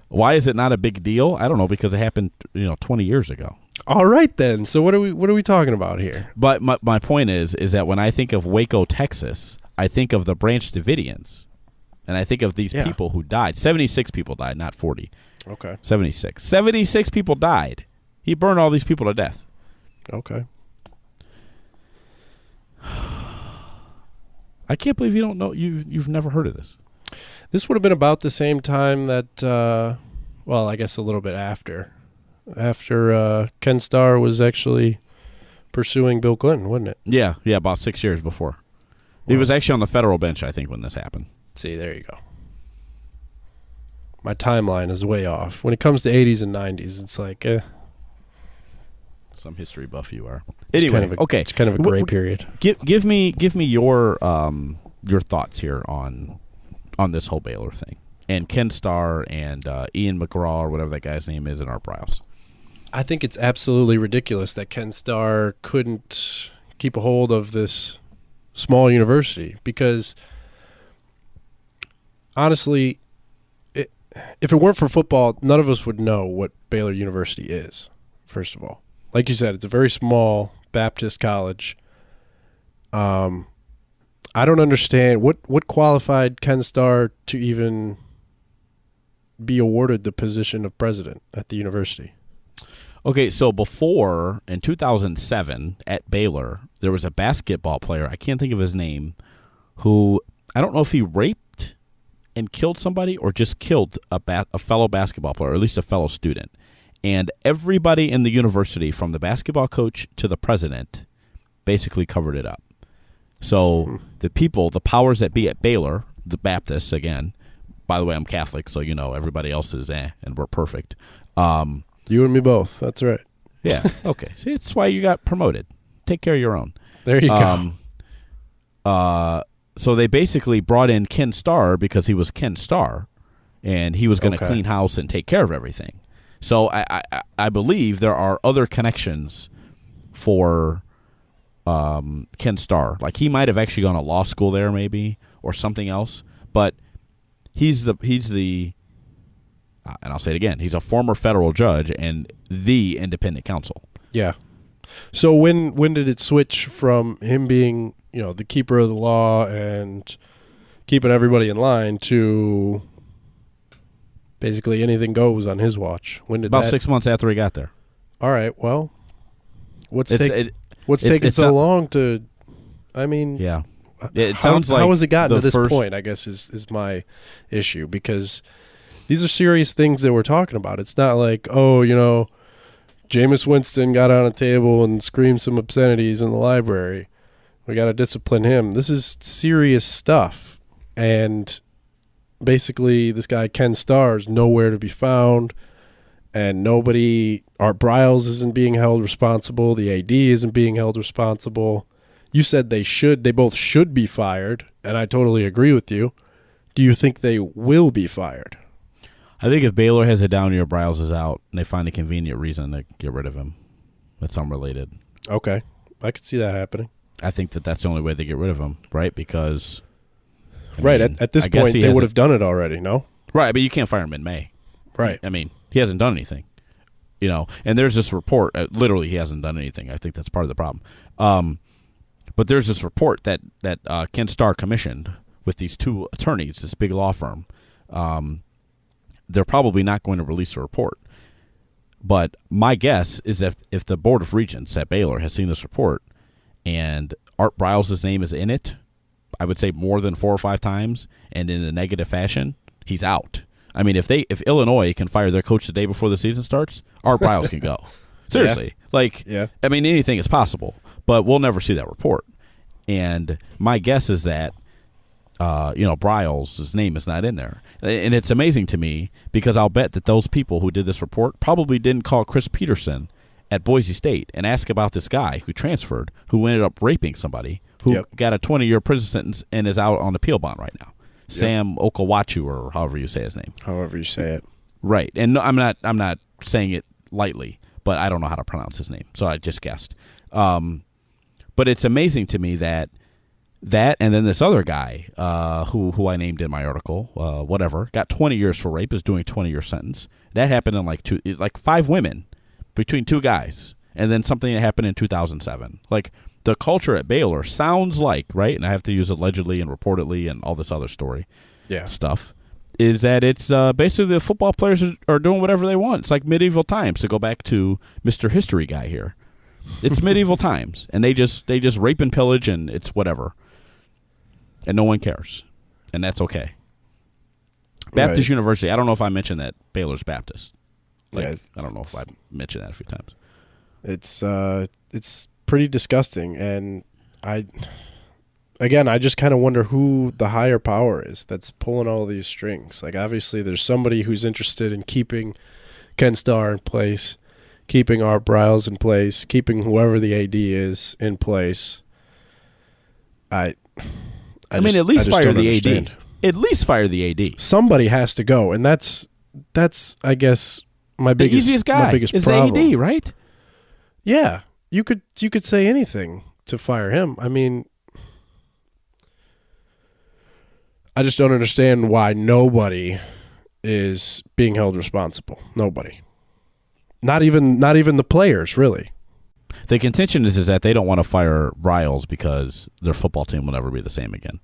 Why is it not a big deal? I don't know, because it happened 20 years ago. All right then. So what are we talking about here? But my point is that when I think of Waco, Texas, I think of the Branch Davidians. And I think of these people who died. 76 people died, not 40. Okay. 76. 76 people died. He burned all these people to death. Okay. I can't believe you don't know. You've never heard of this. This would have been about the same time that, well, I guess a little bit after Ken Starr was actually pursuing Bill Clinton, wasn't it? Yeah, about 6 years before. He was actually on the federal bench, I think, when this happened. See, there you go. My timeline is way off. When it comes to 80s and 90s, it's like, Some history buff you are. Anyway, okay. It's kind of a gray period. Give me your thoughts here on this whole Baylor thing. And Ken Starr and Ian McGraw, or whatever that guy's name is, in our browse. I think it's absolutely ridiculous that Ken Starr couldn't keep a hold of this small university because, honestly, if it weren't for football, none of us would know what Baylor University is, first of all. Like you said, it's a very small Baptist college. I don't understand what qualified Ken Starr to even be awarded the position of president at the university. Okay, so before, in 2007, at Baylor, there was a basketball player, I can't think of his name, who, I don't know if he raped and killed somebody or just killed a fellow basketball player, or at least a fellow student. And everybody in the university, from the basketball coach to the president, basically covered it up. So the powers that be at Baylor, the Baptists, again, by the way, I'm Catholic, so everybody else is and we're perfect. You and me both. That's right. Yeah. Okay. See, that's why you got promoted. Take care of your own. There you go. So they basically brought in Ken Starr because he was Ken Starr, and he was going to clean house and take care of everything. So I believe there are other connections for Ken Starr. Like, he might have actually gone to law school there, maybe, or something else. But he's the and I'll say it again, he's a former federal judge and the independent counsel. Yeah. So when did it switch from him being, the keeper of the law and keeping everybody in line to basically anything goes on his watch? When did About 6 months after he got there. All right. Well, what's taking so long to? I mean, yeah. It sounds like how has it gotten to this point? I guess is my issue, because these are serious things that we're talking about. It's not like, Jameis Winston got on a table and screamed some obscenities in the library. We got to discipline him. This is serious stuff. And basically, this guy, Ken Starr, is nowhere to be found. And Art Briles isn't being held responsible. The AD isn't being held responsible. You said they both should be fired. And I totally agree with you. Do you think they will be fired? I think if Baylor has a down year, Briles is out, and they find a convenient reason to get rid of him that's unrelated. Okay. I could see that happening. I think that's the only way they get rid of him, right? Because at this point, they would have done it already, no? Right, but you can't fire him in May. Right. I mean, he hasn't done anything. And there's this report. Literally, he hasn't done anything. I think that's part of the problem. But there's this report that Ken Starr commissioned with these two attorneys, this big law firm. They're probably not going to release a report. But my guess is if the Board of Regents at Baylor has seen this report and Art Briles' name is in it, I would say more than 4 or 5 times, and in a negative fashion, he's out. I mean, if Illinois can fire their coach the day before the season starts, Art Briles can go. Seriously. Yeah. I mean, anything is possible, but we'll never see that report. And my guess is that Briles' name is not in there. And it's amazing to me because I'll bet that those people who did this report probably didn't call Chris Peterson at Boise State and ask about this guy who transferred, who ended up raping somebody, who got a 20-year prison sentence and is out on appeal bond right now. Sam Okawachu, or however you say his name. However you say it. Right. And no, I'm not saying it lightly, but I don't know how to pronounce his name, so I just guessed. But it's amazing to me that and then this other guy who I named in my article, got 20 years for rape, is doing a 20-year sentence. That happened in like 5 women between 2 guys, and then something that happened in 2007. Like, the culture at Baylor sounds like, right, and I have to use allegedly and reportedly and all this other story stuff, is that it's basically the football players are doing whatever they want. It's like medieval times, to go back to Mr. History Guy here. It's medieval times, and they just rape and pillage, and it's whatever. And no one cares, and that's okay. Baptist University, I don't know if I mentioned that Baylor's Baptist. I don't know if I mentioned that a few times. It's pretty disgusting, and I just kind of wonder who the higher power is that's pulling all these strings. Like, obviously there's somebody who's interested in keeping Ken Starr in place, keeping Art Briles in place, keeping whoever the AD is in place. I mean, at least fire the AD. At least fire the AD. Somebody has to go, and that's I guess the easiest guy is problem. the AD, right? Yeah, you could say anything to fire him. I mean, I just don't understand why nobody is being held responsible. Nobody. Not even the players, really. The contention is that they don't want to fire Briles because their football team will never be the same again.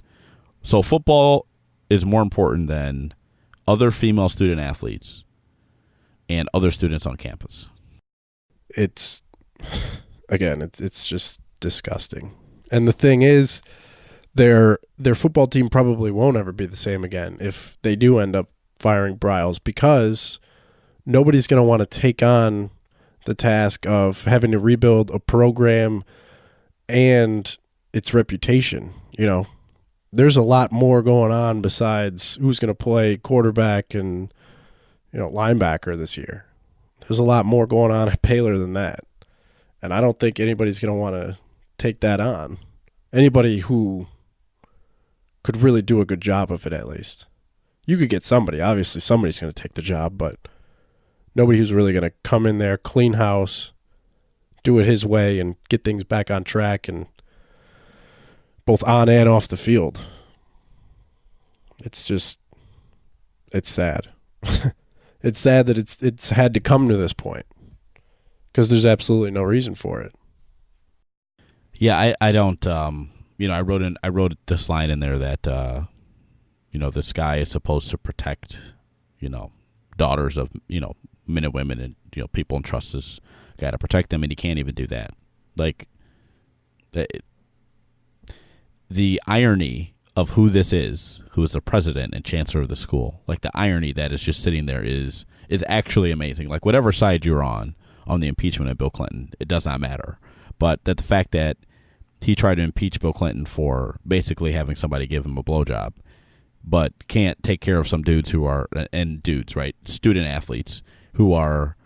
So football is more important than other female student athletes and other students on campus. It's just disgusting. And the thing is, their football team probably won't ever be the same again if they do end up firing Briles, because nobody's going to want to take on the task of having to rebuild a program and its reputation. There's a lot more going on besides who's going to play quarterback and linebacker this year. There's a lot more going on at Baylor than that, and I don't think anybody's going to want to take that on. Anybody who could really do a good job of it, at least. You could get somebody. Obviously, somebody's going to take the job, but nobody who's really going to come in there, clean house, do it his way, and get things back on track, and both on and off the field. It's sad. It's sad that it's had to come to this point, because there's absolutely no reason for it. Yeah, I don't. I wrote this line in there that this guy is supposed to protect daughters of men and women, and people entrust this guy to protect them, and he can't even do that. Like, the irony of who this is, who is the president and chancellor of the school, like the irony that is just sitting there is actually amazing. Like, whatever side you're on the impeachment of Bill Clinton, it does not matter. But that the fact that he tried to impeach Bill Clinton for basically having somebody give him a blowjob, but can't take care of some dudes who are, and dudes, right, student athletes who are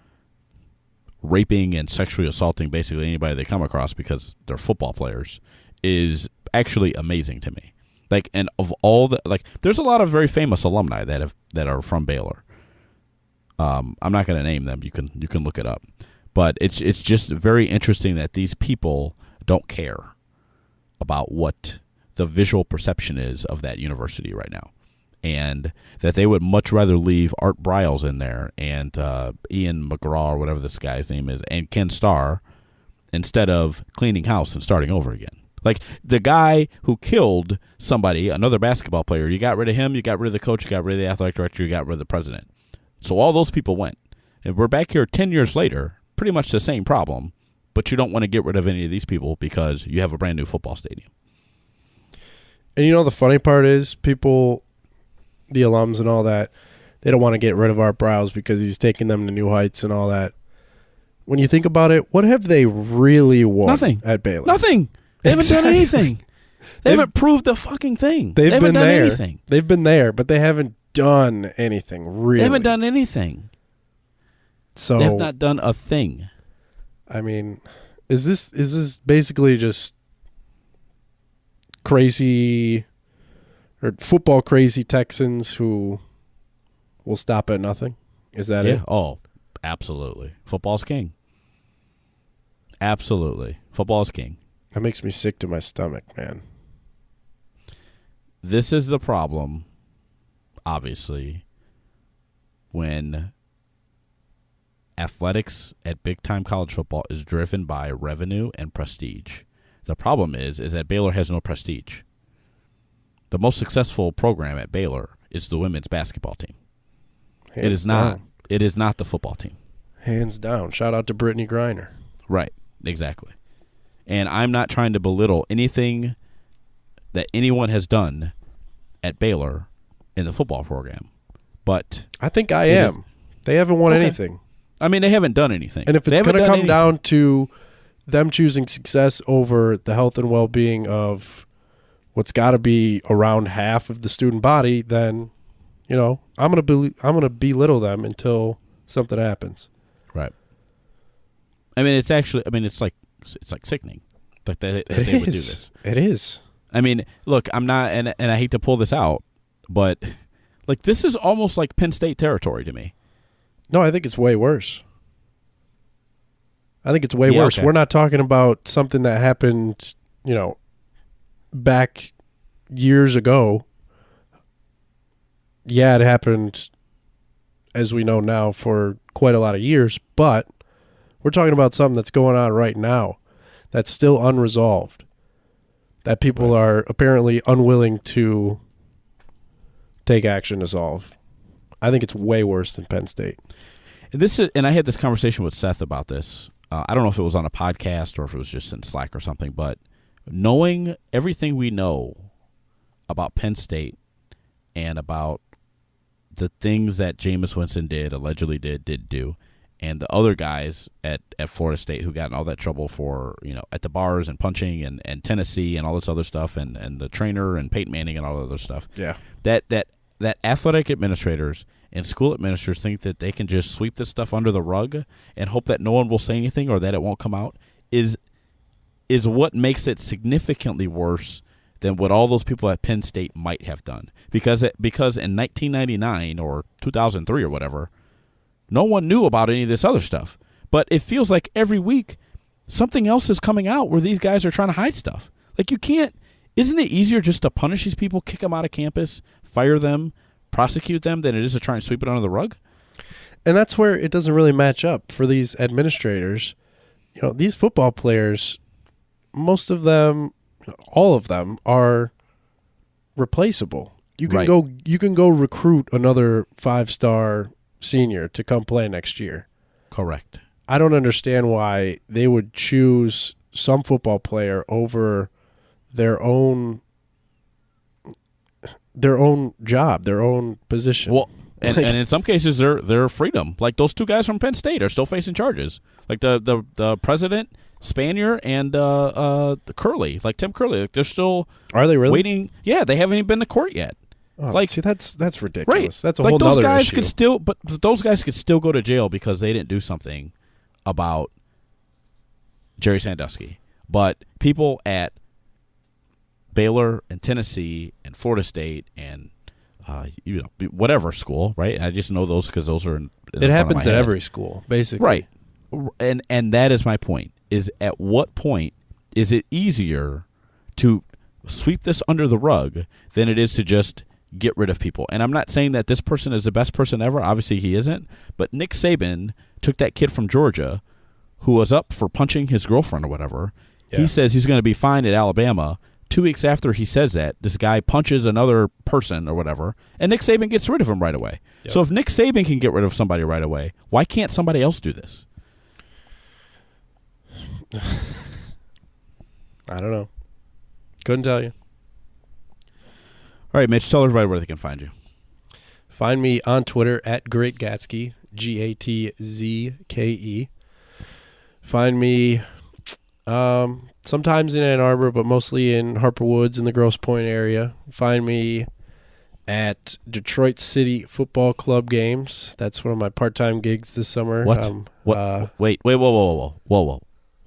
raping and sexually assaulting basically anybody they come across because they're football players, is actually amazing to me. Like, and of all the, like, there's a lot of very famous alumni that are from Baylor. I'm not going to name them. You can look it up. But it's just very interesting that these people don't care about what the visual perception is of that university right now, and that they would much rather leave Art Briles in there and Ian McGraw or whatever this guy's name is and Ken Starr instead of cleaning house and starting over again. Like the guy who killed somebody, another basketball player, you got rid of him, you got rid of the coach, you got rid of the athletic director, you got rid of the president. So all those people went. And we're back here 10 years later, pretty much the same problem, but you don't want to get rid of any of these people because you have a brand new football stadium. And the funny part is people, the alums and all that, they don't want to get rid of Art Briles because he's taking them to new heights and all that. When you think about it, what have they really won Nothing. At Baylor? Nothing. They haven't done anything. They haven't proved a fucking thing. They haven't been done there. Anything. They've been there, but they haven't done anything, really. They haven't done anything. So they have not done a thing. I mean, is this basically just crazy or football crazy Texans who will stop at nothing? Is that it? Oh, absolutely. Football's king. Absolutely. Football's king. That makes me sick to my stomach, man. This is the problem, obviously, when athletics at big-time college football is driven by revenue and prestige. The problem is that Baylor has no prestige. The most successful program at Baylor is the women's basketball team. It is not the football team. Hands down. Shout out to Brittany Griner. Right, exactly. And I'm not trying to belittle anything that anyone has done at Baylor in the football program, but I think I am. They haven't won anything. I mean, they haven't done anything. And if it's going to come down to them choosing success over the health and well-being of what's got to be around half of the student body, then I'm going to belittle them until something happens. Right. I mean, it's like sickening. Like they would do this. It is. I mean, look, I'm not, and I hate to pull this out, but like this is almost like Penn State territory to me. No, I think it's way worse. Worse. Okay. We're not talking about something that happened, back years ago. Yeah, it happened, as we know now, for quite a lot of years, but we're talking about something that's going on right now that's still unresolved, that people are apparently unwilling to take action to solve. I think it's way worse than Penn State. And I had this conversation with Seth about this. I don't know if it was on a podcast or if it was just in Slack or something, but knowing everything we know about Penn State and about the things that Jameis Winston allegedly did do, and the other guys at Florida State who got in all that trouble for, at the bars and punching and Tennessee and all this other stuff and the trainer and Peyton Manning and all that other stuff. Yeah. That athletic administrators and school administrators think that they can just sweep this stuff under the rug and hope that no one will say anything or that it won't come out is what makes it significantly worse than what all those people at Penn State might have done. Because in 1999 or 2003 or whatever, no one knew about any of this other stuff. But it feels like every week something else is coming out where these guys are trying to hide stuff. Like you can't – isn't it easier just to punish these people, kick them out of campus, fire them, prosecute them than it is to try and sweep it under the rug? And that's where it doesn't really match up for these administrators. These football players, most of them, all of them are replaceable. You can go recruit another 5-star senior to come play next year. Correct. I don't understand why they would choose some football player over their own job, their own position. Well, and in some cases they're freedom. Like those two guys from Penn State are still facing charges. Like the president, Spanier, and the Curley, like Tim Curley, like they're still waiting. Yeah, they haven't even been to court yet. Oh, like, see, that's ridiculous. Right. That's a like whole those nother guys issue. could still, but those guys could still go to jail because they didn't do something about Jerry Sandusky. But people at Baylor and Tennessee and Florida State and whatever school, right? I just know those because those are in it happens at every school, basically. Right. And that is my point, is at what point is it easier to sweep this under the rug than it is to just get rid of people? And I'm not saying that this person is the best person ever. Obviously he isn't. But Nick Saban took that kid from Georgia who was up for punching his girlfriend or whatever. Yeah. He says he's going to be fine at Alabama. 2 weeks after he says that, this guy punches another person or whatever, and Nick Saban gets rid of him right away. Yep. So if Nick Saban can get rid of somebody right away, why can't somebody else do this? I don't know. Couldn't tell you. All right, Mitch, tell everybody where they can find you. Find me on Twitter at Great Gatzke, Gatzke. Find me sometimes in Ann Arbor, but mostly in Harper Woods in the Grosse Pointe area. Find me at Detroit City Football Club games. That's one of my part-time gigs this summer. What? Wait, whoa.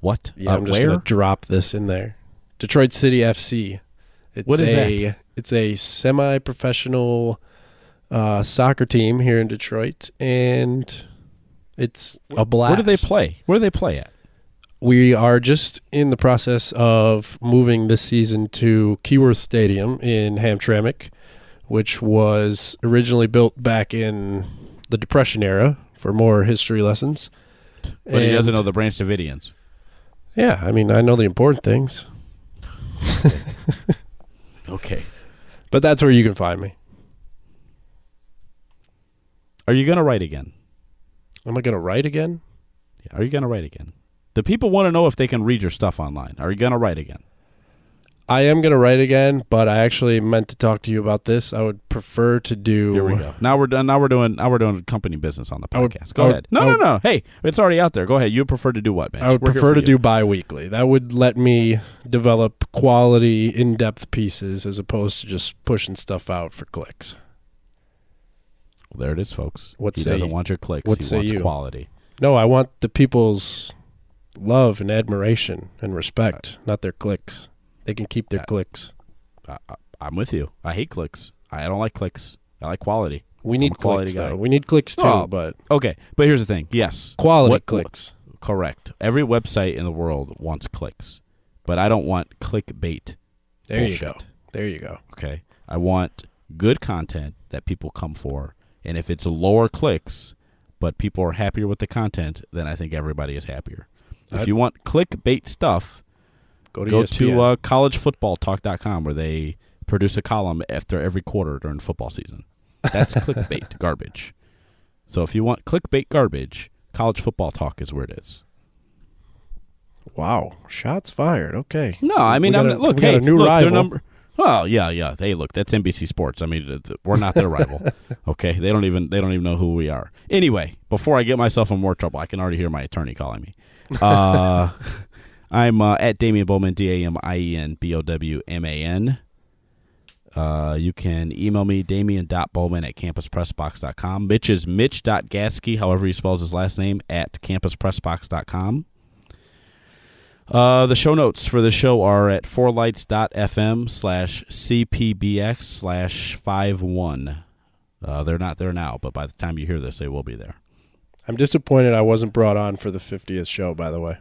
What? Yeah, I'm just going to drop this in there. Detroit City FC. What is that? It's a semi-professional soccer team here in Detroit, and it's a blast. Where do they play? Where do they play at? We are just in the process of moving this season to Keyworth Stadium in Hamtramck, which was originally built back in the Depression era for more history lessons. But he doesn't know the Branch Davidians. Yeah, I mean, I know the important things. Okay. But that's where you can find me. Are you going to write again? Am I going to write again? Yeah, are you going to write again? The people want to know if they can read your stuff online. Are you going to write again? I am going to write again, but I actually meant to talk to you about this. I would prefer to do. Here we go. Now we're done. Now we're doing company business on the podcast. Go ahead. No. Hey, it's already out there. Go ahead. You prefer to do what, man? I would prefer to do bi-weekly. That would let me develop quality, in-depth pieces as opposed to just pushing stuff out for clicks. Well, there it is, folks. He doesn't want your clicks. He wants quality. No, I want the people's love and admiration and respect, not their clicks. They can keep their clicks. I'm with you. I hate clicks. I don't like clicks. I like quality. We need clicks, though. We need clicks, too. But okay, but here's the thing. Yes. Quality clicks. Correct. Every website in the world wants clicks, but I don't want clickbait. There you go. Okay. I want good content that people come for, and if it's lower clicks, but people are happier with the content, then I think everybody is happier. If you want clickbait stuff, go to collegefootballtalk.com where they produce a column after every quarter during football season. That's clickbait garbage. So if you want clickbait garbage, College Football Talk is where it is. Wow. Shots fired. Okay. No, I mean, look, hey, rival. Well, yeah. Hey, look, that's NBC Sports. I mean, we're not their rival. Okay, they don't even know who we are. Anyway, before I get myself in more trouble, I can already hear my attorney calling me. I'm at Damien Bowman, DamienBowman. You can email me, damien.bowman@campuspressbox.com. Mitch is mitch.gatzke, however he spells his last name, at campuspressbox.com. The show notes for the show are at fourlights.fm/cpbx/51. They're not there now, but by the time you hear this, they will be there. I'm disappointed I wasn't brought on for the 50th show, by the way.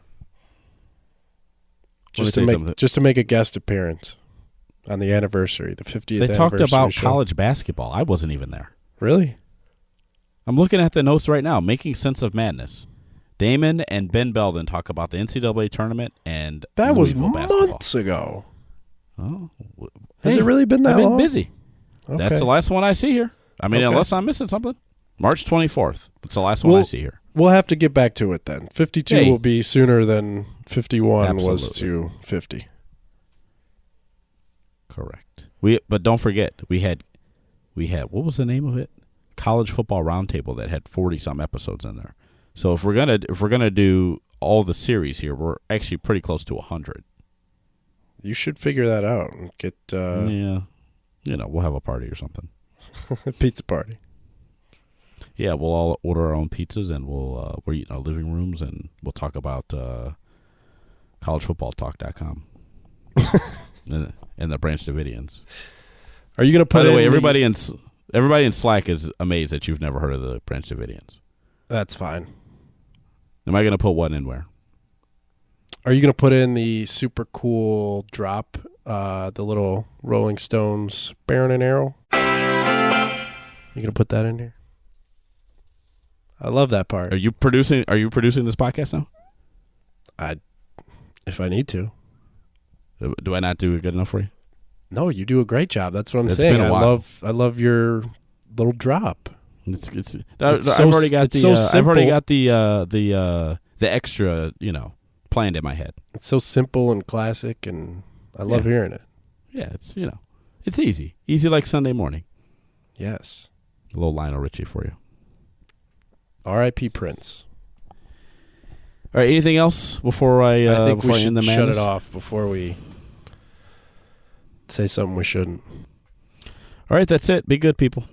Just to make a guest appearance on the anniversary, the 50th anniversary. They talked about college basketball. I wasn't even there. Really? I'm looking at the notes right now, Making Sense of Madness. Damon and Ben Belden talk about the NCAA tournament and that was basketball. Months ago. Oh, has it really been that long? I've been busy. Okay. That's the last one I see here. I mean, unless I'm missing something. March 24th. It's the last one I see here. We'll have to get back to it then. 52 will be sooner than 51 was to 50. Correct. But don't forget, we had what was the name of it? College Football Roundtable that had 40-some episodes in there. So if we're gonna do all the series here, we're actually pretty close to 100. You should figure that out and get. Yeah, we'll have a party or something. Pizza party. Yeah, we'll all order our own pizzas and we'll eat in our living rooms and we'll talk about collegefootballtalk.com and the Branch Davidians. Are you gonna put? By the way, everybody Everybody in Slack is amazed that you've never heard of the Branch Davidians. That's fine. Am I going to put what in where? Are you going to put in the super cool drop, the little Rolling Stones Baron and Arrow? You going to put that in here? I love that part. Are you producing this podcast now? If I need to. Do I not do it good enough for you? No, you do a great job. That's what I'm It's saying. been a while. I love your little drop. I've already got the extra, planned in my head. It's so simple and classic, and I love hearing it. Yeah, it's it's easy like Sunday morning. Yes. A little Lionel Richie for you. R.I.P. Prince. All right, anything else before I think we should end the shut madness? it off before we say something we shouldn't. All right, that's it. Be good, people.